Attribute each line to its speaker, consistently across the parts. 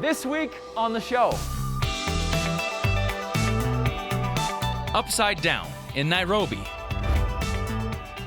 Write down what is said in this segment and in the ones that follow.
Speaker 1: This week on the show.
Speaker 2: Upside down in Nairobi,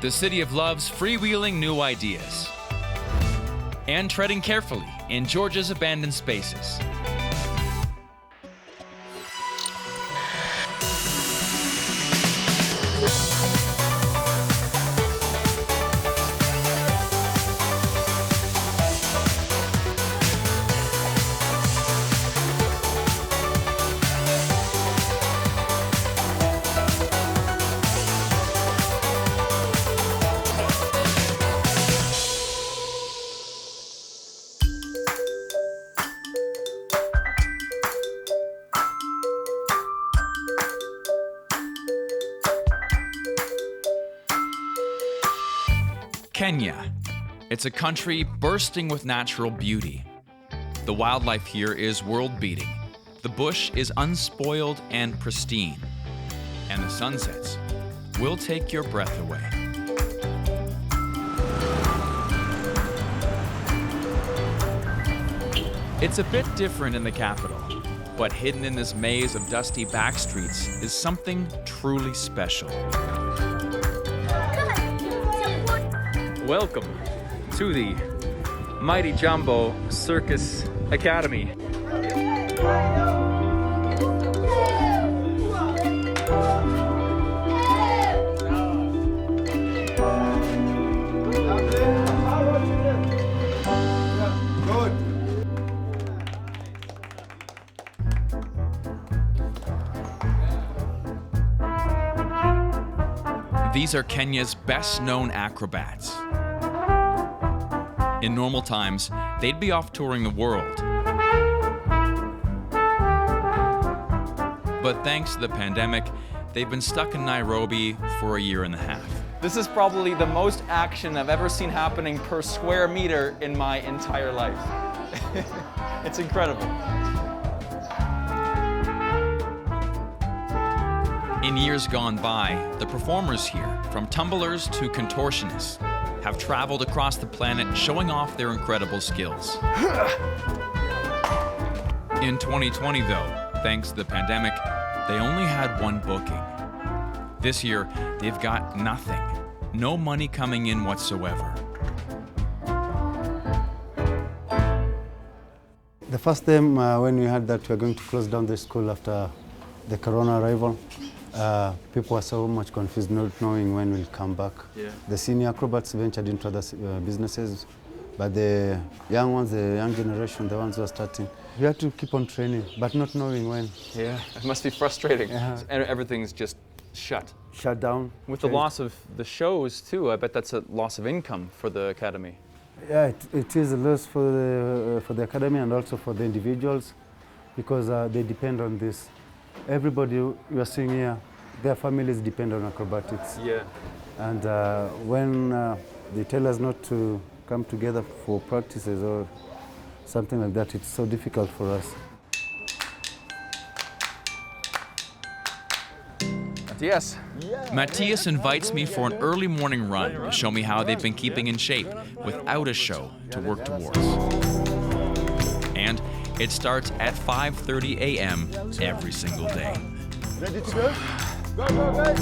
Speaker 2: the city of love's freewheeling new ideas, and treading carefully in Georgia's abandoned spaces. Kenya. It's a country bursting with natural beauty. The wildlife here is world-beating. The bush is unspoiled and pristine. And the sunsets will take your breath away. It's a bit different in the capital, but hidden in this maze of dusty backstreets is something truly special. Welcome to the Mighty Jumbo Circus Academy. These are Kenya's best-known acrobats. In normal times, they'd be off touring the world. But thanks to the pandemic, they've been stuck in Nairobi for a year and a half.
Speaker 1: This is probably the most action I've ever seen happening per square meter in my entire life. It's incredible.
Speaker 2: In years gone by, the performers here, from tumblers to contortionists, have traveled across the planet showing off their incredible skills. In 2020 though, thanks to the pandemic, they only had one booking. This year, they've got nothing. No money coming in whatsoever.
Speaker 3: The first time when we heard that we were going to close down the school after the corona arrival, people were so much confused, not knowing when we'll come back.
Speaker 1: Yeah.
Speaker 3: The senior acrobats ventured into other businesses, but the young ones, the young generation, the ones who are starting, we had to keep on training, but not knowing when.
Speaker 1: Yeah, it must be frustrating.
Speaker 3: Yeah.
Speaker 1: And everything's just shut.
Speaker 3: Shut down.
Speaker 1: With the loss of the shows too, I bet that's a loss of income for the academy.
Speaker 3: Yeah, it is a loss for the academy and also for the individuals, because they depend on this. Everybody you are seeing here, their families depend on acrobatics.
Speaker 1: Yeah.
Speaker 3: And when they tell us not to come together for practices or something like that, it's so difficult for us.
Speaker 1: Yes.
Speaker 2: Matthias invites me for an early morning run to show me how they've been keeping in shape without a show to work towards. And it starts at 5:30 a.m. every single day.
Speaker 3: Ready to go? Go, go, go!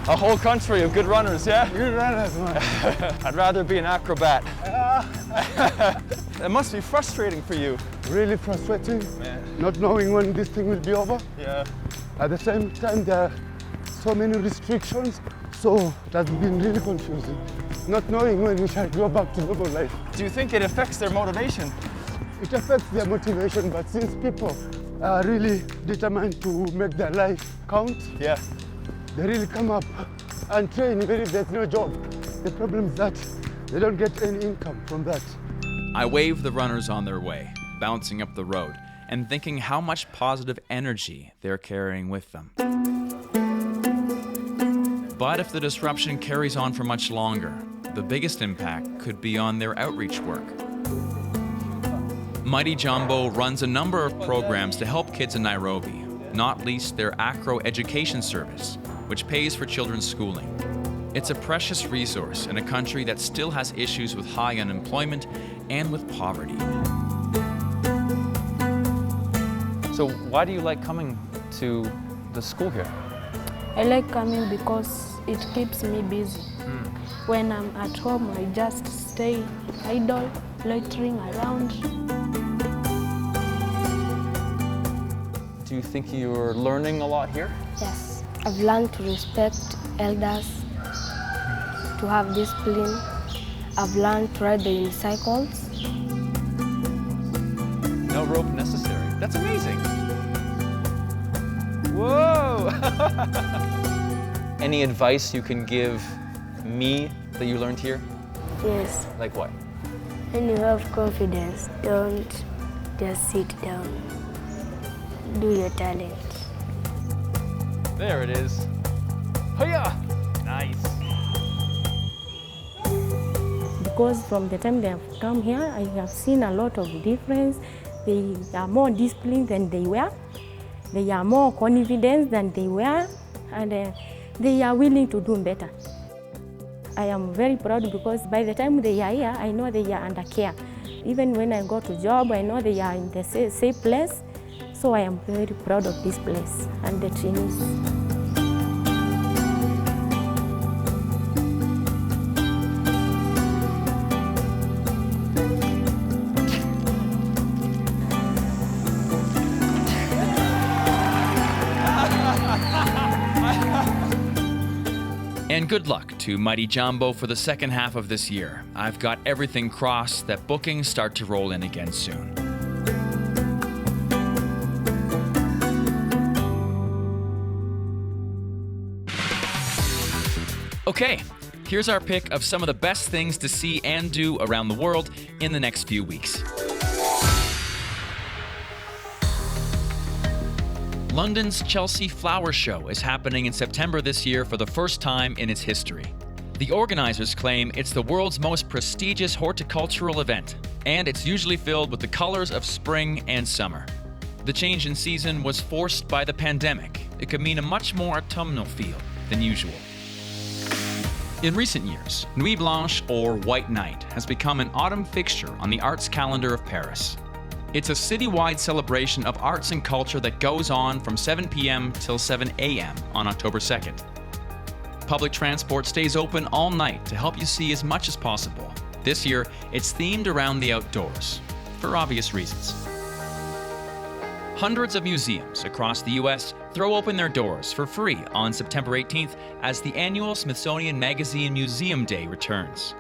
Speaker 1: A whole country of good runners, yeah?
Speaker 3: Good runners, man.
Speaker 1: I'd rather be an acrobat. It must be frustrating for you.
Speaker 4: Really frustrating, not knowing when this thing will be over.
Speaker 1: Yeah.
Speaker 4: At the same time, there are so many restrictions, so that's been really confusing. Not knowing when we shall go back to normal life.
Speaker 1: Do you think it affects their motivation?
Speaker 4: It affects their motivation, but since people are really determined to make their life count,
Speaker 1: Yeah.
Speaker 4: they really come up and train even if there's no job. The problem is that they don't get any income from that.
Speaker 2: I wave the runners on their way, bouncing up the road, and thinking how much positive energy they're carrying with them. But if the disruption carries on for much longer, the biggest impact could be on their outreach work. Mighty Jumbo runs a number of programs to help kids in Nairobi, not least their Acro Education Service, which pays for children's schooling. It's a precious resource in a country that still has issues with high unemployment and with poverty.
Speaker 1: So why do you like coming to the school here?
Speaker 5: I like coming because it keeps me busy. When I'm at home, I just stay idle, loitering around.
Speaker 1: Do you think you're learning a lot here?
Speaker 5: Yes, I've learned to respect elders, to have discipline. I've learned to ride the unicycles.
Speaker 1: No rope necessary. That's amazing. Whoa! Any advice you can give me that you learned here?
Speaker 5: Yes,
Speaker 1: Like what?
Speaker 5: when you have confidence, don't just sit down. Do your talent.
Speaker 1: There it is. Hiya! Nice.
Speaker 6: Because from the time they have come here, I have seen a lot of difference. They are more disciplined than they were. They are more confident than they were, and they are willing to do better. I am very proud because by the time they are here, I know they are under care. Even when I go to job, I know they are in the safe place. So I am very proud of this place and the trainees.
Speaker 2: And good luck to Mighty Jumbo for the second half of this year. I've got everything crossed that bookings start to roll in again soon. Okay, here's our pick of some of the best things to see and do around the world in the next few weeks. London's Chelsea Flower Show is happening in September this year for the first time in its history. The organizers claim it's the world's most prestigious horticultural event, and it's usually filled with the colors of spring and summer. The change in season was forced by the pandemic. It could mean a much more autumnal feel than usual. In recent years, Nuit Blanche, or White Night, has become an autumn fixture on the arts calendar of Paris. It's a citywide celebration of arts and culture that goes on from 7 p.m. till 7 a.m. on October 2nd. Public transport stays open all night to help you see as much as possible. This year, it's themed around the outdoors, for obvious reasons. Hundreds of museums across the U.S. throw open their doors for free on September 18th as the annual Smithsonian Magazine Museum Day returns.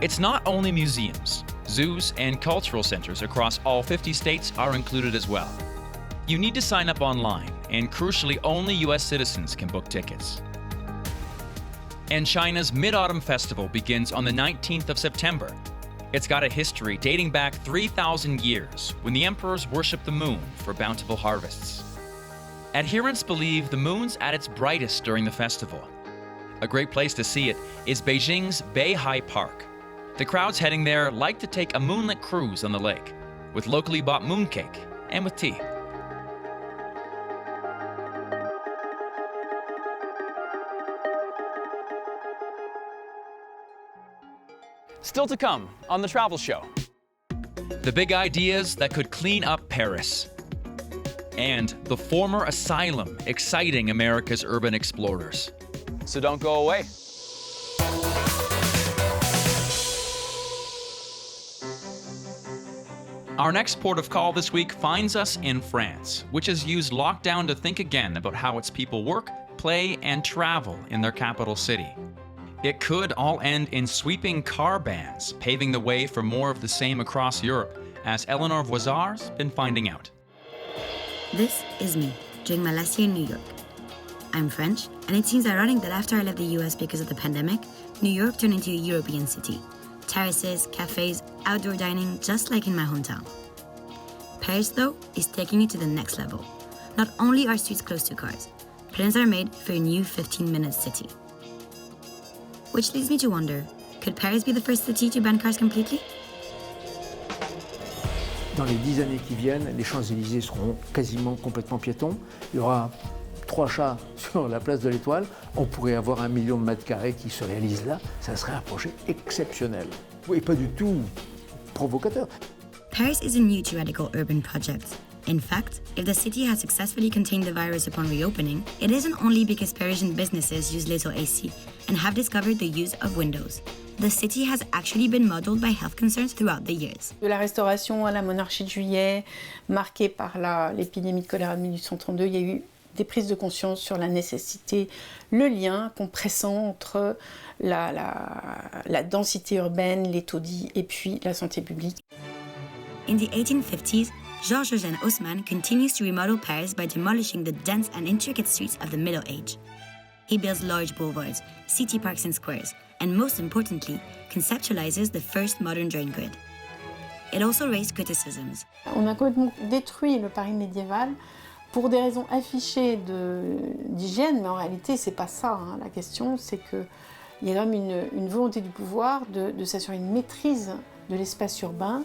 Speaker 2: It's not only museums. Zoos and cultural centers across all 50 states are included as well. You need to sign up online, and crucially, only U.S. citizens can book tickets. And China's Mid-Autumn Festival begins on the 19th of September. It's got a history dating back 3,000 years, when the emperors worshipped the moon for bountiful harvests. Adherents believe the moon's at its brightest during the festival. A great place to see it is Beijing's Beihai Park. The crowds heading there like to take a moonlit cruise on the lake, with locally bought mooncake and with tea.
Speaker 1: Still to come on the travel show.
Speaker 2: The big ideas that could clean up Paris. And the former asylum exciting America's urban explorers.
Speaker 1: So don't go away.
Speaker 2: Our next port of call this week finds us in France, which has used lockdown to think again about how its people work, play, and travel in their capital city. It could all end in sweeping car bans, paving the way for more of the same across Europe, as Eleanor Voisard's been finding out.
Speaker 7: This is me, during my last year in New York. I'm French, and it seems ironic that after I left the US because of the pandemic, New York turned into a European city. Terraces, cafés, outdoor dining, just like in my hometown. Paris, though, is taking it to the next level. Not only are streets close to cars, plans are made for a new 15-minute city. Which leads me to wonder, could Paris be the first city to ban cars completely?
Speaker 8: Dans les 10 années qui viennent, les Champs-Élysées seront quasiment complètement piétons. Il y aura 3 chats sur la place de l'Étoile. On pourrait avoir 1 million de mètres carrés qui se réalisent là. Ça serait un projet exceptionnel et pas du tout provocateur.
Speaker 7: Paris isn't new to radical urban projects. In fact, if the city has successfully contained the virus upon reopening, it isn't only because Parisian businesses use little AC and have discovered the use of windows. The city has actually been modeled by health concerns throughout the years.
Speaker 9: De la Restauration à la monarchie de Juillet, marquée par l'épidémie de choléra de 1832, il y a eu des prises de conscience sur la nécessité, le lien qu'on pressent entre la densité urbaine, les taudis et puis la santé publique.
Speaker 7: In the 1850s, Georges-Eugène Haussmann continues to remodel Paris by demolishing the dense and intricate streets of the Middle Age. He builds large boulevards, city parks and squares, and most importantly, conceptualizes the first modern drain grid. It also raised criticisms.
Speaker 9: On a complètement détruit le Paris médiéval pour des raisons affichées d'hygiène, mais en réalité, c'est pas ça. Hein. La question, c'est qu'il y a quand même une volonté du pouvoir de s'assurer une maîtrise de l'espace urbain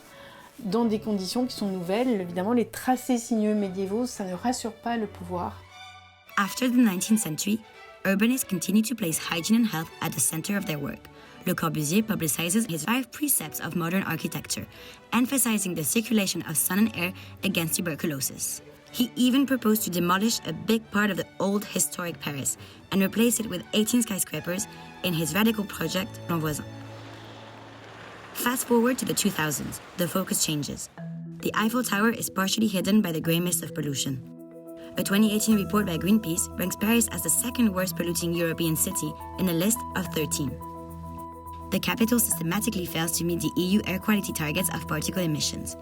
Speaker 9: dans des conditions qui sont nouvelles. Évidemment, les tracés sinueux médiévaux, ça ne rassure pas le pouvoir.
Speaker 7: After the 19th century, urbanists continue to place hygiene and health at the center of their work. Le Corbusier publicizes his 5 precepts of modern architecture, emphasizing the circulation of sun and air against tuberculosis. He even proposed to demolish a big part of the old historic Paris and replace it with 18 skyscrapers in his radical project L'Envoisin. Fast forward to the 2000s, the focus changes. The Eiffel Tower is partially hidden by the grey mist of pollution. A 2018 report by Greenpeace ranks Paris as the second worst polluting European city in a list of 13. The capital systematically fails to meet the EU air quality targets of particle emissions.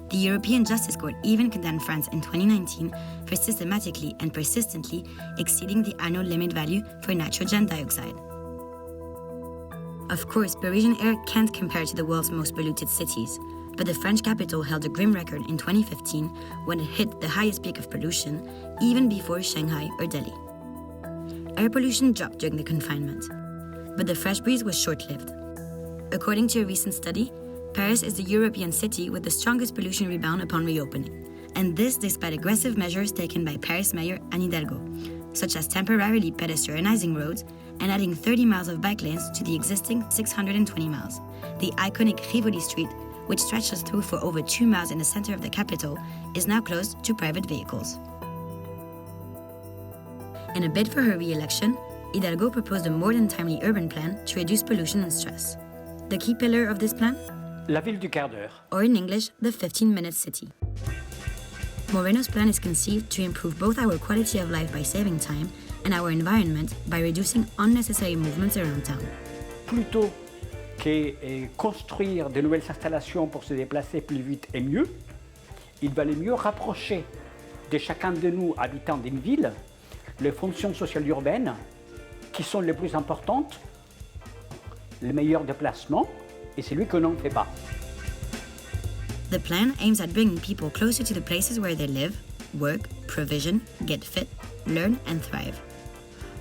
Speaker 7: The European Justice Court even condemned France in 2019 for systematically and persistently exceeding the annual limit value for nitrogen dioxide. Of course, Parisian air can't compare to the world's most polluted cities, but the French capital held a grim record in 2015 when it hit the highest peak of pollution, even before Shanghai or Delhi. Air pollution dropped during the confinement, but the fresh breeze was short-lived. According to a recent study, Paris is the European city with the strongest pollution rebound upon reopening, and this despite aggressive measures taken by Paris Mayor Anne Hidalgo, such as temporarily pedestrianizing roads and adding 30 miles of bike lanes to the existing 620 miles. The iconic Rivoli Street, which stretches through for over 2 miles in the center of the capital, is now closed to private vehicles. In a bid for her re-election, Hidalgo proposed a more than timely urban plan to reduce pollution and stress. The key pillar of this plan?
Speaker 10: La ville du quart d'heure.
Speaker 7: Or in English, the 15-minute city. Moreno's plan is conceived to improve both our quality of life by saving time and our environment by reducing unnecessary movements around town.
Speaker 10: Plutôt que construire de nouvelles installations pour se déplacer plus vite et mieux, il valait mieux rapprocher de chacun de nous, habitants d'une ville, les fonctions sociales urbaines qui sont les plus importantes, les meilleurs déplacements, et celui que l'on ne fait pas.
Speaker 7: The plan aims at bringing people closer to the places where they live, work, provision, get fit, learn, and thrive.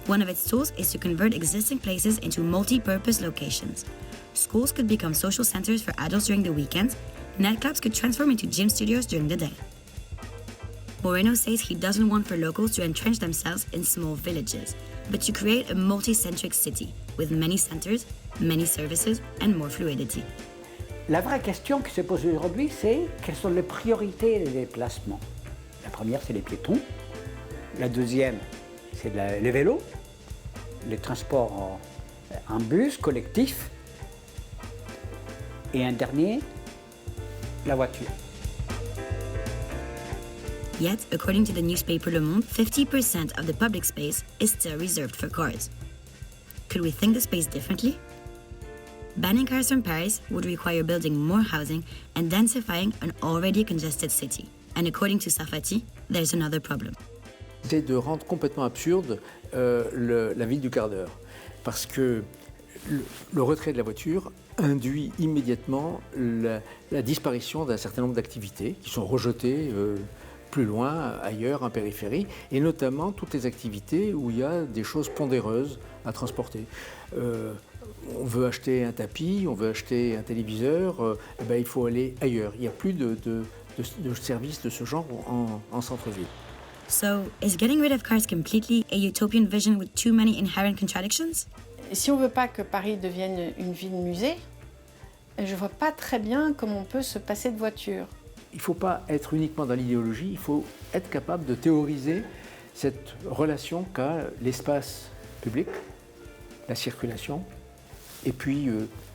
Speaker 7: One of its tools is to convert existing places into multi-purpose locations. Schools could become social centers for adults during the weekends, nightclubs could transform into gym studios during the day. Moreno says he doesn't want for locals to entrench themselves in small villages, but to create a multi-centric city with many centers, many services, and more fluidity.
Speaker 10: La vraie question qui se pose aujourd'hui, c'est quelles sont les priorités des déplacements. La première, c'est les piétons. La deuxième, c'est les vélos, les transports en bus, collectifs. Et un dernier, la voiture.
Speaker 7: Yet, according to the newspaper Le Monde, 50% of the public space is still reserved for cars. Could we think the space differently? Banning cars from Paris would require building more housing and densifying an already congested city. And according to Safati, there's another problem.
Speaker 8: C'est de rendre complètement absurde la ville du quart d'heure. Parce que le retrait de la voiture induit immédiatement la disparition d'un certain nombre d'activités qui sont rejetées plus loin, ailleurs, en périphérie, et notamment toutes les activités où il y a des choses pondéreuses à transporter. On veut acheter un tapis, on veut acheter un téléviseur, il faut aller ailleurs. Il n'y a plus de de services de ce genre en centre-ville.
Speaker 7: So, is getting rid of cars completely a utopian vision with too many inherent contradictions?
Speaker 9: Si on ne veut pas que Paris devienne une ville musée, je ne vois pas très bien comment on peut se passer de voiture.
Speaker 8: Il ne faut pas être uniquement dans l'idéologie, il faut être capable de théoriser cette relation qu'a l'espace public, la circulation, et puis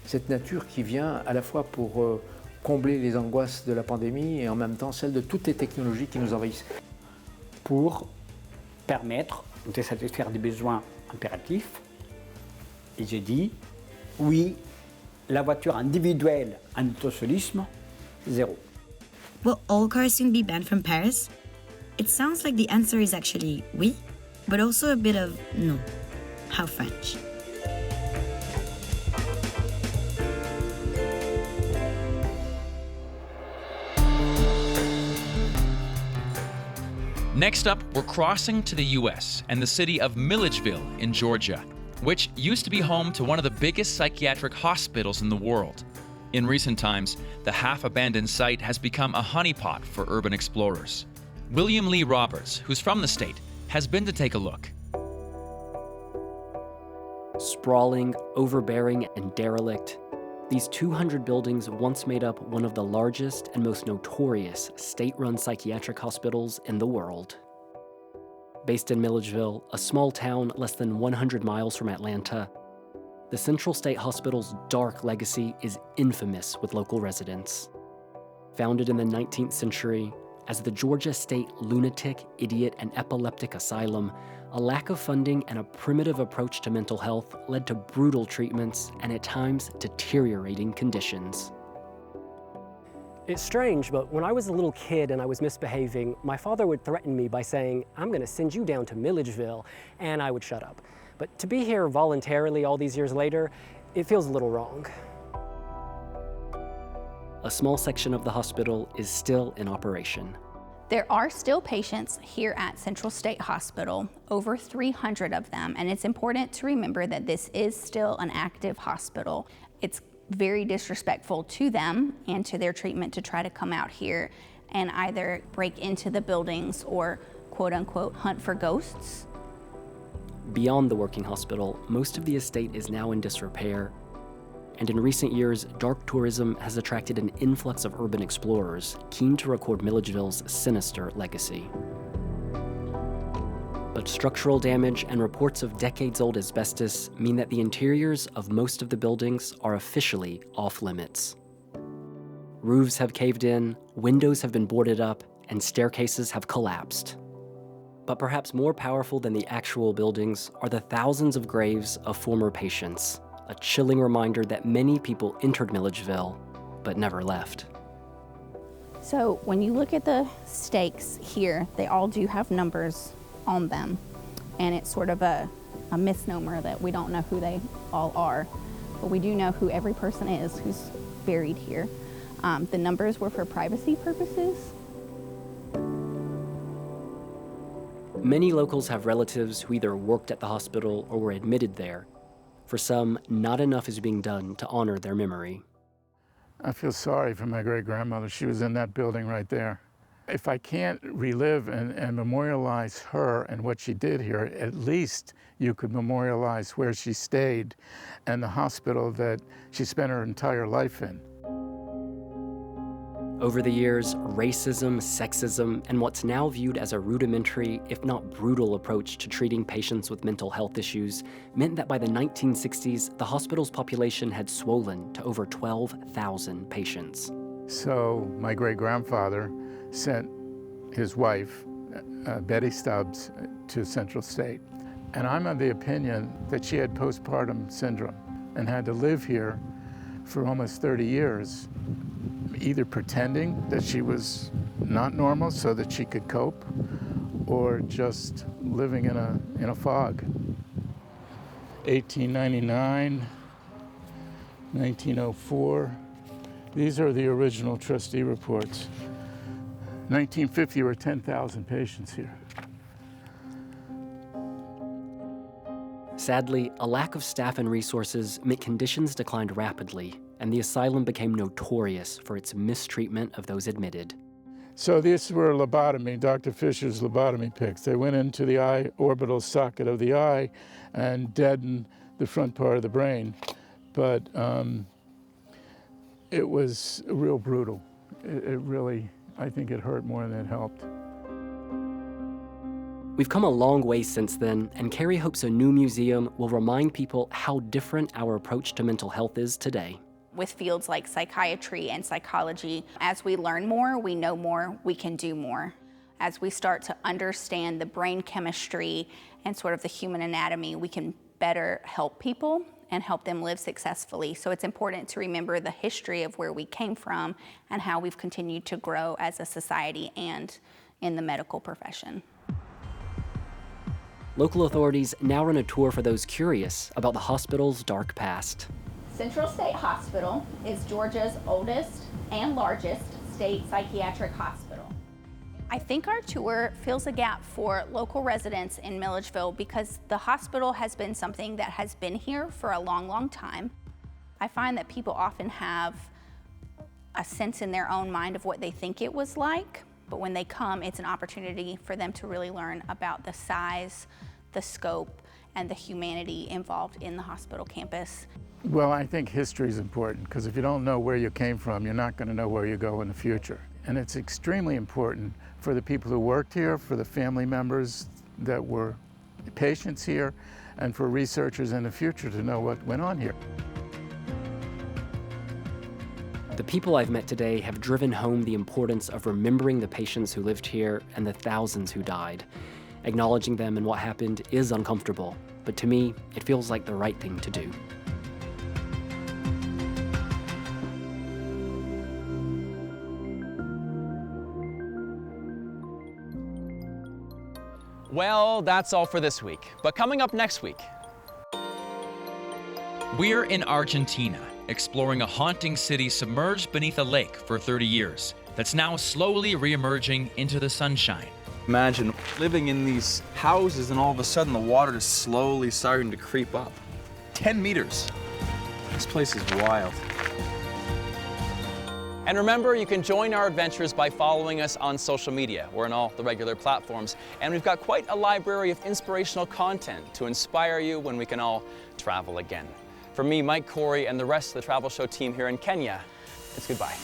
Speaker 8: cette nature qui vient à la fois pour combler les angoisses de la pandémie et en même temps celles de toutes les technologies qui nous envahissent.
Speaker 10: Pour permettre de satisfaire des besoins impératifs. Et j'ai dit, oui, la voiture individuelle en autosolisme, 0.
Speaker 7: Will all cars soon be banned from Paris? It sounds like the answer is actually oui, but also a bit of no. How French.
Speaker 2: Next up, we're crossing to the US and the city of Milledgeville in Georgia, which used to be home to one of the biggest psychiatric hospitals in the world. In recent times, the half-abandoned site has become a honeypot for urban explorers. William Lee Roberts, who's from the state, has been to take a look.
Speaker 11: Sprawling, overbearing, and derelict, these 200 buildings once made up one of the largest and most notorious state-run psychiatric hospitals in the world. Based in Milledgeville, a small town less than 100 miles from Atlanta, the Central State Hospital's dark legacy is infamous with local residents. Founded in the 19th century as the Georgia State Lunatic, Idiot, and Epileptic Asylum, a lack of funding and a primitive approach to mental health led to brutal treatments and at times deteriorating conditions.
Speaker 12: It's strange, but when I was a little kid and I was misbehaving, my father would threaten me by saying, "I'm going to send you down to Milledgeville," and I would shut up. But to be here voluntarily all these years later, it feels a little wrong.
Speaker 11: A small section of the hospital is still in operation.
Speaker 13: There are still patients here at Central State Hospital, over 300 of them, and it's important to remember that this is still an active hospital. It's very disrespectful to them and to their treatment to try to come out here and either break into the buildings or quote unquote hunt for ghosts.
Speaker 11: Beyond the working hospital, most of the estate is now in disrepair. And in recent years, dark tourism has attracted an influx of urban explorers keen to record Milledgeville's sinister legacy. But structural damage and reports of decades-old asbestos mean that the interiors of most of the buildings are officially off-limits. Roofs have caved in, windows have been boarded up, and staircases have collapsed. But perhaps more powerful than the actual buildings are the thousands of graves of former patients, a chilling reminder that many people entered Milledgeville, but never left.
Speaker 13: So when you look at the stakes here, they all do have numbers on them. And it's sort of a misnomer that we don't know who they all are. But we do know who every person is who's buried here. The numbers were for privacy purposes.
Speaker 11: Many locals have relatives who either worked at the hospital or were admitted there. For some, not enough is being done to honor their memory.
Speaker 14: I feel sorry for my great-grandmother. She was in that building right there. If I can't relive and memorialize her and what she did here, at least you could memorialize where she stayed and the hospital that she spent her entire life in.
Speaker 11: Over the years, racism, sexism, and what's now viewed as a rudimentary, if not brutal, approach to treating patients with mental health issues meant that by the 1960s, the hospital's population had swollen to over 12,000 patients.
Speaker 14: So my great-grandfather sent his wife, Betty Stubbs, to Central State. And I'm of the opinion that she had postpartum syndrome and had to live here for almost 30 years, either pretending that she was not normal so that she could cope, or just living in a fog. 1899, 1904, these are the original trustee reports. 1950, there were 10,000 patients here.
Speaker 11: Sadly, a lack of staff and resources meant conditions declined rapidly, and the asylum became notorious for its mistreatment of those admitted.
Speaker 14: So these were lobotomy, Dr. Fisher's lobotomy picks. They went into the eye orbital socket of the eye and deadened the front part of the brain. But it was real brutal. It really, I think it hurt more than it helped.
Speaker 11: We've come a long way since then, and Carrie hopes a new museum will remind people how different our approach to mental health is today.
Speaker 13: With fields like psychiatry and psychology, as we learn more, we know more, we can do more. As we start to understand the brain chemistry and sort of the human anatomy, we can better help people and help them live successfully. So it's important to remember the history of where we came from and how we've continued to grow as a society and in the medical profession.
Speaker 11: Local authorities now run a tour for those curious about the hospital's dark past.
Speaker 13: Central State Hospital is Georgia's oldest and largest state psychiatric hospital. I think our tour fills a gap for local residents in Milledgeville because the hospital has been something that has been here for a long, long time. I find that people often have a sense in their own mind of what they think it was like, but when they come, it's an opportunity for them to really learn about the size, the scope, and the humanity involved in the hospital campus.
Speaker 14: Well, I think history is important because if you don't know where you came from, you're not going to know where you go in the future. And it's extremely important for the people who worked here, for the family members that were patients here, and for researchers in the future to know what went on here.
Speaker 11: The people I've met today have driven home the importance of remembering the patients who lived here and the thousands who died. Acknowledging them and what happened is uncomfortable, but to me, it feels like the right thing to do.
Speaker 1: Well, that's all for this week. But coming up next week,
Speaker 2: we're in Argentina, exploring a haunting city submerged beneath a lake for 30 years that's now slowly re-emerging into the sunshine.
Speaker 1: imagine living in these houses and all of a sudden the water is slowly starting to creep up. 10 meters. This place is wild. And remember, you can join our adventures by following us on social media. We're on all the regular platforms. And we've got quite a library of inspirational content to inspire you when we can all travel again. For me, Mike Corey, and the rest of the Travel Show team here in Kenya, it's goodbye.